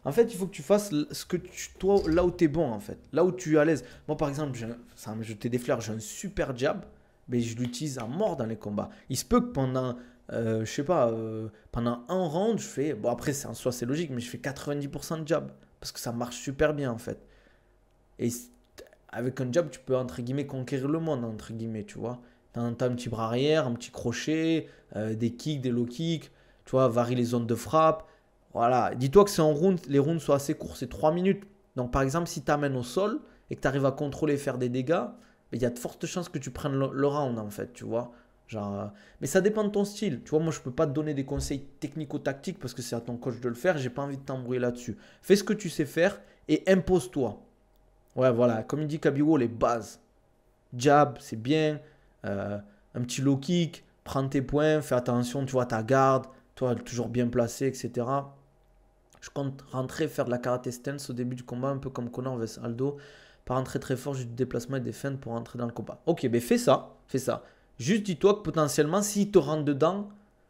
En fait, il faut que tu fasses ce que toi, là où tu es bon, en fait. Là où tu es à l'aise. Moi, par exemple, ça va me jeter des fleurs. J'ai un super jab, mais je l'utilise à mort dans les combats. Il se peut que pendant, je sais pas, pendant un round, je fais. Bon, après, en soi, c'est logique, mais je fais 90% de jab. Parce que ça marche super bien, en fait. Et avec un jab, tu peux, entre guillemets, conquérir le monde, entre guillemets, tu vois. T'as un petit bras arrière, un petit crochet, des kicks, des low kicks, tu vois, varie les zones de frappe. Voilà. Dis-toi que c'est en round, les rounds sont assez courts, c'est 3 minutes. Donc, par exemple, si tu amènes au sol et que tu arrives à contrôler, faire des dégâts, il y a de fortes chances que tu prennes le round, en fait, tu vois. Genre, mais ça dépend de ton style. Tu vois, moi, je peux pas te donner des conseils technico-tactiques parce que c'est à ton coach de le faire. J'ai pas envie de t'embrouiller là-dessus. Fais ce que tu sais faire et impose-toi. Ouais, voilà. Comme il dit Kabiwo, les bases. Jab, c'est bien. Euh, un petit low kick. Prends tes points. Fais attention, tu vois, ta garde. Toi, toujours bien placé, etc. Je compte rentrer faire de la karaté stance au début du combat, un peu comme Conor vs Aldo. Pas rentrer très fort, juste du déplacement et des feintes pour rentrer dans le combat. Ok, ben fais ça, fais ça. Juste dis-toi que potentiellement, s'il te rentre dedans,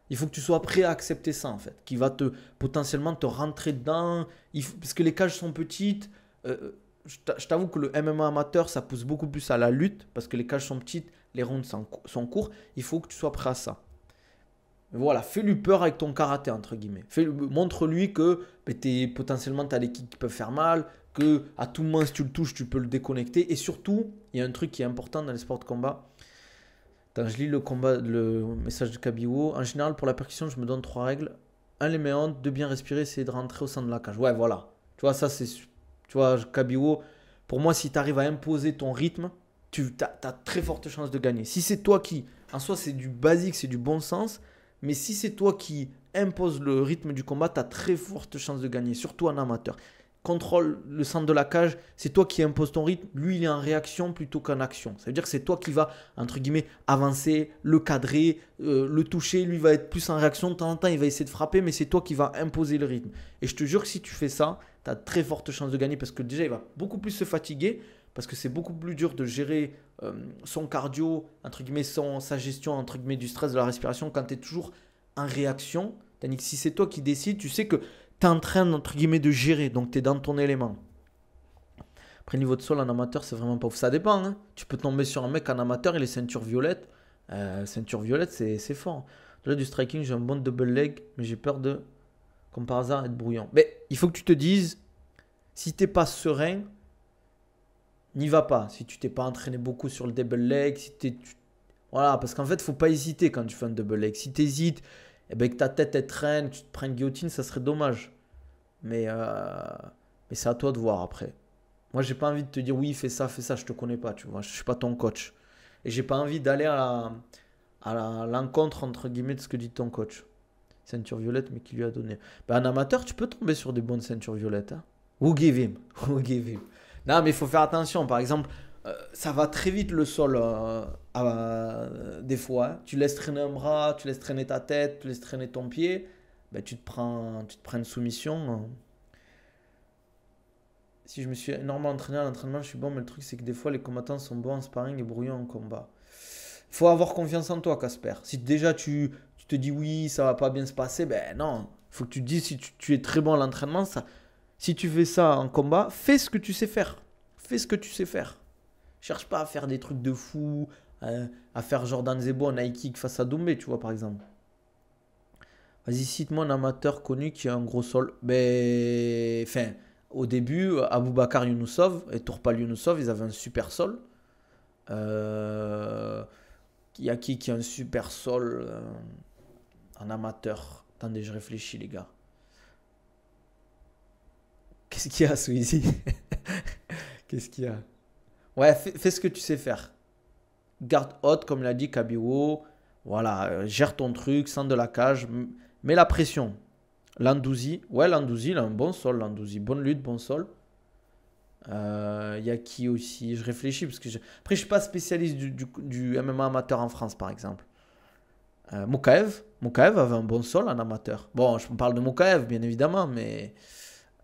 il faut que tu sois prêt à accepter ça en fait. Qui va te potentiellement te rentrer dedans. Parce que les cages sont petites. Je t'avoue que le MMA amateur, ça pousse beaucoup plus à la lutte. Parce que les cages sont petites, les rounds sont courts. Il faut que tu sois prêt à ça. Voilà, fais-lui peur avec ton karaté, entre guillemets. Montre-lui que potentiellement, tu as des kicks qui peuvent faire mal, que à tout moment, si tu le touches, tu peux le déconnecter. Et surtout, il y a un truc qui est important dans les sports de combat. Quand je lis le message de Kabiwo, en général, pour la percussion, je me donne 3 règles. Un, les mains hautes, 2, bien respirer, c'est de rentrer au centre de la cage. Ouais, voilà. Tu vois, ça, c'est. Tu vois, Kabiwo, pour moi, si tu arrives à imposer ton rythme, tu as très forte chance de gagner. Si c'est toi qui. En soi, c'est du basique, c'est du bon sens. Mais si c'est toi qui imposes le rythme du combat, tu as très forte chance de gagner, surtout en amateur. Contrôle le centre de la cage, c'est toi qui imposes ton rythme. Lui, il est en réaction plutôt qu'en action. Ça veut dire que c'est toi qui vas, entre guillemets, avancer, le cadrer, le toucher. Lui va être plus en réaction. De temps en temps, il va essayer de frapper, mais c'est toi qui vas imposer le rythme. Et je te jure que si tu fais ça, tu as très forte chance de gagner parce que déjà, il va beaucoup plus se fatiguer parce que c'est beaucoup plus dur de gérer son cardio, entre guillemets, sa gestion entre guillemets, du stress, de la respiration quand tu es toujours en réaction. Tandis que si c'est toi qui décides, tu sais que tu es en train entre guillemets, de gérer, donc tu es dans ton élément. Après, niveau de sol en amateur, c'est vraiment pas ouf. Ça dépend. Hein. Tu peux tomber sur un mec en amateur, il est ceinture violette. Ceinture violette, c'est fort. Là, du striking, j'ai un bon double leg, mais j'ai peur de, comme par hasard, être brouillant. Mais il faut que tu te dises, si t'es pas serein, n'y va pas. Si tu t'es pas entraîné beaucoup sur le double leg, si voilà, parce qu'en fait, faut pas hésiter quand tu fais un double leg. Si tu hésites, eh ben, que ta tête elle traîne, que tu te prends une guillotine, ça serait dommage. Mais, euh, mais c'est à toi de voir après. Moi, j'ai pas envie de te dire oui, fais ça, je te connais pas, tu vois. Je suis pas ton coach. Et j'ai pas envie d'aller à l'encontre, entre guillemets, de ce que dit ton coach. Ceinture violette, mais qui lui a donné. Ben, en amateur, tu peux tomber sur des bonnes ceintures violettes. Hein. Who give him? Who give him? Non, mais il faut faire attention. Par exemple, ça va très vite le sol des fois. Hein. Tu laisses traîner un bras, tu laisses traîner ta tête, tu laisses traîner ton pied. Ben, tu te prends une soumission. Hein. Si je me suis énormément entraîné à l'entraînement, je suis bon, mais le truc c'est que des fois les combattants sont bons en sparring et brouillons en combat. Faut avoir confiance en toi, Casper. Si déjà tu te dis oui, ça va pas bien se passer, ben non. Faut que tu te dises si tu es très bon à l'entraînement, si tu fais ça en combat, fais ce que tu sais faire. Fais ce que tu sais faire. Cherche pas à faire des trucs de fou, à faire Jordan Zebo en high kick face à Doumbé, tu vois, par exemple. Vas-y, cite-moi un amateur connu qui a un gros sol. Ben, enfin, au début, Aboubakar Younousov et Tourpal Younousov, ils avaient un super sol. Euh, Il y a qui a un super sol en amateur? Attendez, je réfléchis, les gars. Qu'est-ce qu'il y a, Sweezy? Qu'est-ce qu'il y a? Ouais, fais ce que tu sais faire. Garde haute, comme l'a dit Kabiwo. Voilà, gère ton truc, sans de la cage. Mets la pression. Landouzi. Ouais, Landouzi, il a un bon sol, Landouzi. Bonne lutte, bon sol. Y a qui aussi? Je réfléchis parce que après, je suis pas spécialiste du MMA amateur en France, par exemple. Mokaev. Mokaev avait un bon sol en amateur. Bon, je me parle de Mokaev, bien évidemment, mais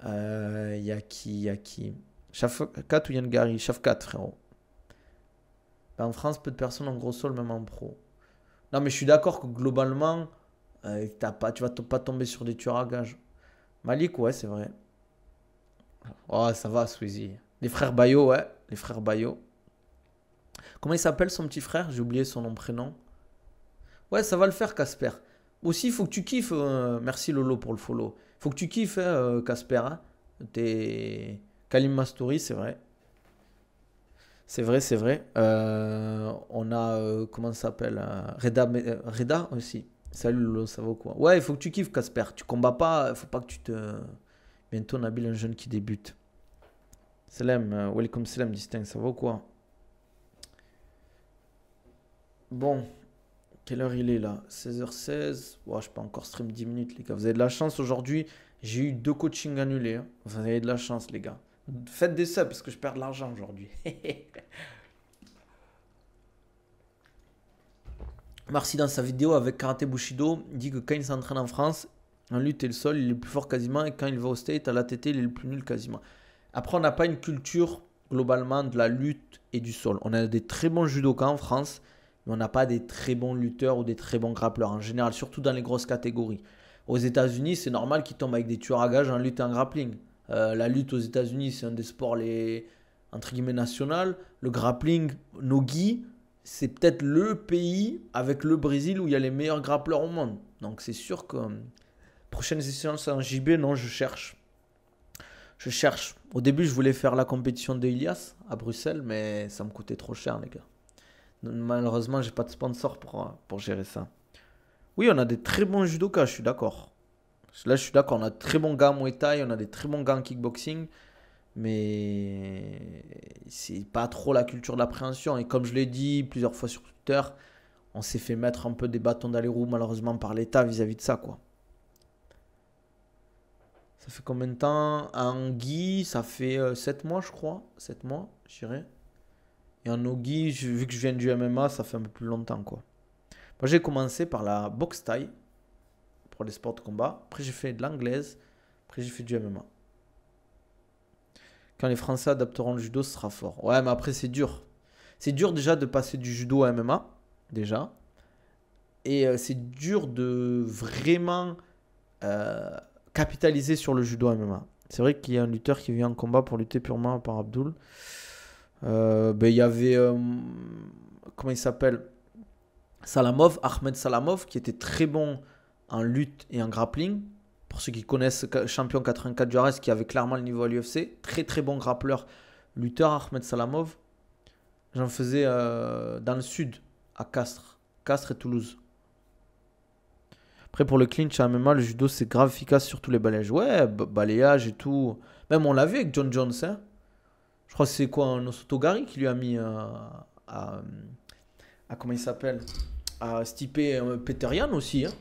y a qui? Y a qui? Shafkat ou Yangari? Shafkat, frérot. Ben, en France, peu de personnes ont gros sol, même en pro. Non, mais je suis d'accord que globalement, tu vas pas tomber sur des tueurs à gages. Malik, ouais, c'est vrai. Oh, ça va, Squeezie. Les frères Bayo, ouais. Les frères Bayo. Comment il s'appelle son petit frère? J'ai oublié son nom, prénom. Ouais, ça va le faire, Casper. Aussi, il faut que tu kiffes. Merci Lolo pour le follow. Il faut que tu kiffes, Casper. Hein. T'es Kalim Mastouri, c'est vrai. C'est vrai, c'est vrai. On a, comment ça s'appelle Reda aussi. Salut Lolo, ça va quoi? Ouais, il faut que tu kiffes, Casper. Tu combats pas, il faut pas que tu te. Bientôt, Nabil, un jeune qui débute. Salam, welcome salam, distinct, ça va ou quoi? Bon, Quelle heure il est là? 16h16. Ouais, je peux encore stream 10 minutes, les gars. Vous avez de la chance aujourd'hui. J'ai eu 2 coachings annulés, hein. Vous avez de la chance, les gars. Faites des subs parce que je perds de l'argent aujourd'hui. Marcy, dans sa vidéo avec Karate Bushido, dit que quand il s'entraîne en France, en lutte et le sol, il est le plus fort quasiment. Et quand il va au State, à l'ATT, il est le plus nul quasiment. Après, on n'a pas une culture globalement de la lutte et du sol. On a des très bons judokas en France, mais on n'a pas des très bons lutteurs ou des très bons grappleurs en général, surtout dans les grosses catégories. Aux États-Unis, c'est normal qu'ils tombent avec des tueurs à gages en lutte et en grappling. La lutte aux États-Unis, c'est un des sports les entre guillemets national. Le grappling, Nogi, c'est peut-être le pays avec le Brésil où il y a les meilleurs grappleurs au monde. Donc c'est sûr que prochaine séance en JB, non, je cherche. Je cherche. Au début, je voulais faire la compétition de Ilias à Bruxelles, mais ça me coûtait trop cher, les gars. Malheureusement, j'ai pas de sponsor pour gérer ça. Oui, on a des très bons judokas, je suis d'accord. Là, je suis d'accord, on a de très bons gars en Muay Thai, on a des très bons gars en kickboxing, mais c'est pas trop la culture de l'appréhension. Et comme je l'ai dit plusieurs fois sur Twitter, on s'est fait mettre un peu des bâtons dans les roues, malheureusement, par l'État vis-à-vis de ça, quoi. Ça fait combien de temps? En Guy, ça fait 7 mois, je crois. 7 mois, je dirais. Et en Nogi, vu que je viens du MMA, ça fait un peu plus longtemps, quoi. Moi, j'ai commencé par la boxe thaï, pour les sports de combat. Après, j'ai fait de l'anglaise. Après, j'ai fait du MMA. Quand les Français adapteront le judo, ce sera fort. Ouais, mais après, c'est dur. C'est dur déjà de passer du judo à MMA, déjà. Et c'est dur de vraiment capitaliser sur le judo MMA. C'est vrai qu'il y a un lutteur qui vient en combat pour lutter purement par Abdul. Il y avait, comment il s'appelle? Salamov, Ahmed Salamov, qui était très bon en lutte et en grappling. Pour ceux qui connaissent, champion 84 du RS, qui avait clairement le niveau à l'UFC. Très très bon grappleur, lutteur, Ahmed Salamov. J'en faisais dans le sud, à Castres et Toulouse. Après, pour le clinch à MMA, le judo, c'est grave efficace sur tous les balayages. Ouais, balayage et tout. Même on l'a vu avec John Jones. Hein. Je crois que c'est quoi, un Osotogari qui lui a mis à comment il s'appelle? À Stipe Peterian aussi. Hein.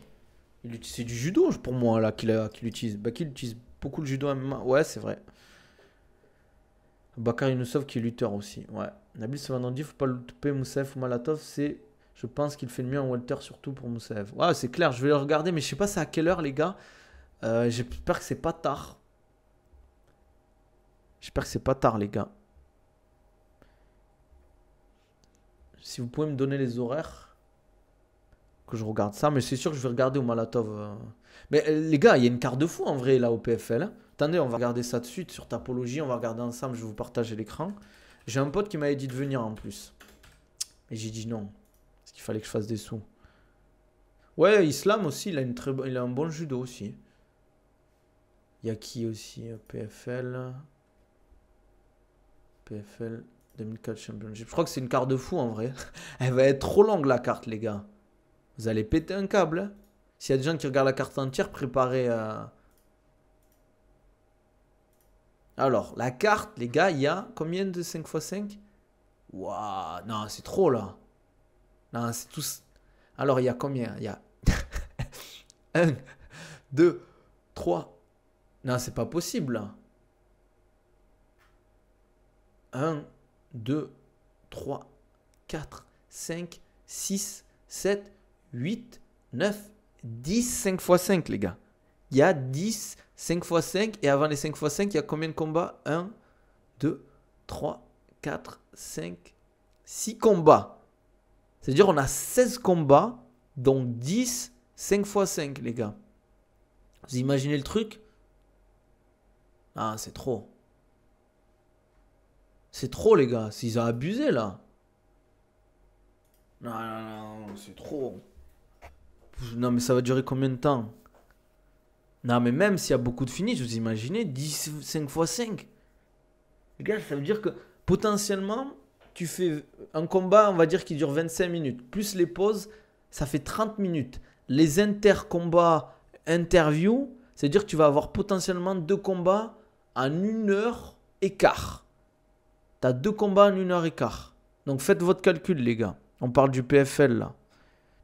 C'est du judo pour moi là qu'il utilise. Bah, qu'il utilise beaucoup le judo à MMA. Ouais, c'est vrai. Bakar Younousov qui est lutteur aussi. Ouais. Nabil Savandandi, faut pas le louper. Moussaev ou Malatov, je pense qu'il fait le mieux en welter, surtout pour Moussaev. Ouais, c'est clair, je vais le regarder, mais je sais pas c'est à quelle heure, les gars. J'espère que c'est pas tard. J'espère que c'est pas tard, les gars. Si vous pouvez me donner les horaires, que je regarde ça, mais c'est sûr que je vais regarder au Malatov. Mais les gars, il y a une carte de fou en vrai là au PFL. Hein. Attendez, on va regarder ça de suite sur Tapologie. On va regarder ensemble, je vais vous partager l'écran. J'ai un pote qui m'avait dit de venir en plus. Et j'ai dit non. Parce qu'il fallait que je fasse des sous. Ouais, Islam aussi, il a un bon judo aussi. Il y a qui aussi? PFL 2004 Championship. Je crois que c'est une carte de fou en vrai. Elle va être trop longue la carte, les gars. Vous allez péter un câble. Hein. S'il y a des gens qui regardent la carte entière, préparez à... Alors, la carte, les gars, il y a combien de 5x5? Waouh, non, c'est trop là. Non, c'est tous... Alors, il y a combien? Il y a 1, 2, 3. Non, c'est pas possible là. 1, 2, 3, 4, 5, 6, 7, 8, 9, 10, 5 x 5, les gars. Il y a 10, 5 x 5. Et avant les 5 x 5, il y a combien de combats? 1, 2, 3, 4, 5, 6 combats. C'est-à-dire on a 16 combats, donc 10, 5 x 5, les gars. Vous imaginez le truc? Ah, c'est trop. C'est trop, les gars. Ils ont abusé, là. Non, non, non, c'est trop. Non, mais ça va durer combien de temps? Non, mais même s'il y a beaucoup de finis, vous imaginez 10, 5 x 5. Les gars, ça veut dire que potentiellement, tu fais un combat, on va dire, qui dure 25 minutes. Plus les pauses, ça fait 30 minutes. Les intercombats, interviews, c'est-à-dire que tu vas avoir potentiellement 2 combats en 1 heure et quart. Tu as 2 combats en 1 heure et quart. Donc faites votre calcul, les gars. On parle du PFL, là.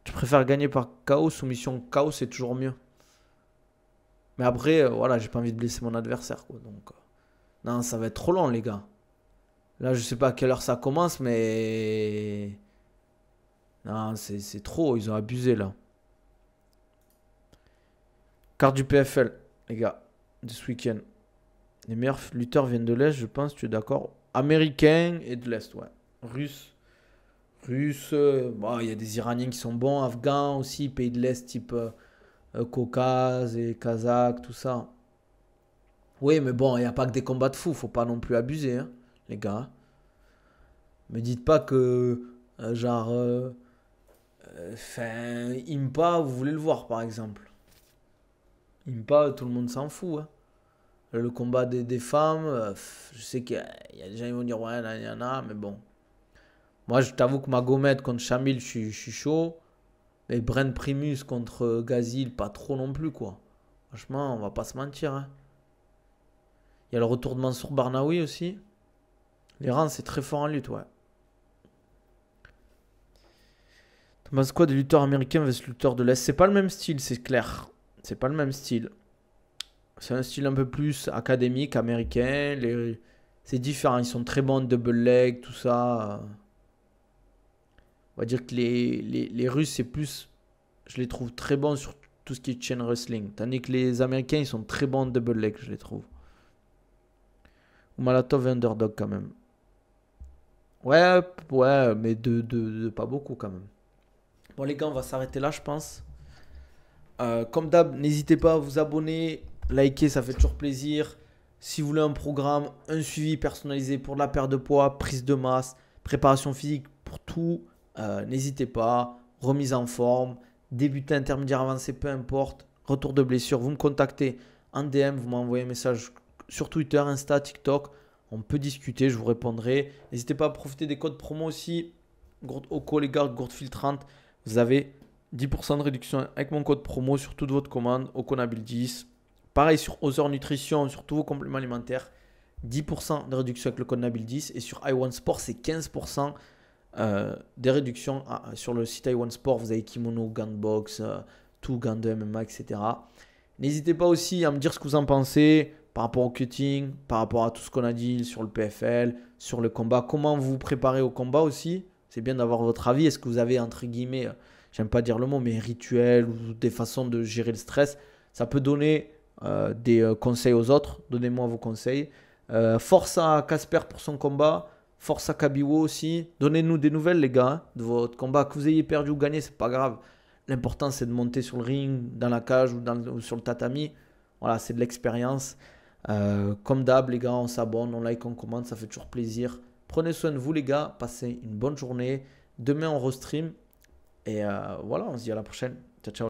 Je préfère gagner par KO, soumission KO, c'est toujours mieux. Mais après, voilà, j'ai pas envie de blesser mon adversaire, quoi. Donc, non, ça va être trop long, les gars. Là, je sais pas à quelle heure ça commence, mais... Non, c'est trop, ils ont abusé, là. Carte du PFL, les gars, de ce week-end. Les meilleurs lutteurs viennent de l'Est, je pense, tu es d'accord? Américains et de l'Est, ouais. Russes. Russes, bon, il y a des Iraniens qui sont bons, Afghans aussi, pays de l'Est type Caucase et Kazakh, tout ça. Oui, mais bon, il n'y a pas que des combats de fous, faut pas non plus abuser, hein, les gars. Me dites pas que, genre, Impa, vous voulez le voir par exemple. Impa, tout le monde s'en fout, hein. Le combat des femmes, je sais qu'il y a des gens qui vont dire, ouais, il y en a, mais bon. Moi, je t'avoue que Magomed contre Shamil, je suis chaud. Mais Brent Primus contre Gazil, pas trop non plus, quoi. Franchement, on va pas se mentir, hein. Il y a le retour de Mansour Barnaoui aussi. L'Iran, c'est très fort en lutte, ouais. Thomas quoi des lutteurs américains versus lutteurs de l'Est? C'est pas le même style, c'est clair. C'est pas le même style. C'est un style un peu plus académique, américain. C'est différent, ils sont très bons en double leg, tout ça. On va dire que les Russes, c'est plus... Je les trouve très bons sur tout ce qui est chain wrestling. Tandis que les Américains, ils sont très bons en double leg, je les trouve. Ou Malatov est underdog quand même. Ouais, ouais, mais de pas beaucoup quand même. Bon les gars, on va s'arrêter là, je pense. Comme d'hab, n'hésitez pas à vous abonner, liker, ça fait toujours plaisir. Si vous voulez un programme, un suivi personnalisé pour la perte de poids, prise de masse, préparation physique, pour tout, n'hésitez pas. Remise en forme, débuté, intermédiaire, avancé, peu importe. Retour de blessure, vous me contactez en DM, vous m'envoyez un message sur Twitter, Insta, TikTok. On peut discuter, je vous répondrai. N'hésitez pas à profiter des codes promo aussi. Oko les gars, Gourdfil30. Vous avez 10% de réduction avec mon code promo sur toute votre commande, Okonabil10. Pareil sur Other Nutrition, sur tous vos compléments alimentaires. 10% de réduction avec le code Nabil10. Et sur iOne Sport, c'est 15% des réductions. Sur le site iOne Sport, vous avez kimono, gants de boxe, tout, gants de MMA, etc. N'hésitez pas aussi à me dire ce que vous en pensez par rapport au cutting, par rapport à tout ce qu'on a dit sur le PFL, sur le combat. Comment vous vous préparez au combat aussi. C'est bien d'avoir votre avis. Est-ce que vous avez, entre guillemets, j'aime pas dire le mot, mais rituels ou des façons de gérer le stress? Ça peut donner des conseils aux autres. Donnez-moi vos conseils. Force à Casper pour son combat. Force à Kabiwo aussi. Donnez-nous des nouvelles, les gars, hein, de votre combat. Que vous ayez perdu ou gagné, c'est pas grave. L'important, c'est de monter sur le ring, dans la cage ou sur le tatami. Voilà, c'est de l'expérience. Comme d'hab, les gars, on s'abonne, on like, on commente, ça fait toujours plaisir. Prenez soin de vous, les gars. Passez une bonne journée. Demain, on restream. Et voilà, on se dit à la prochaine. Ciao, ciao.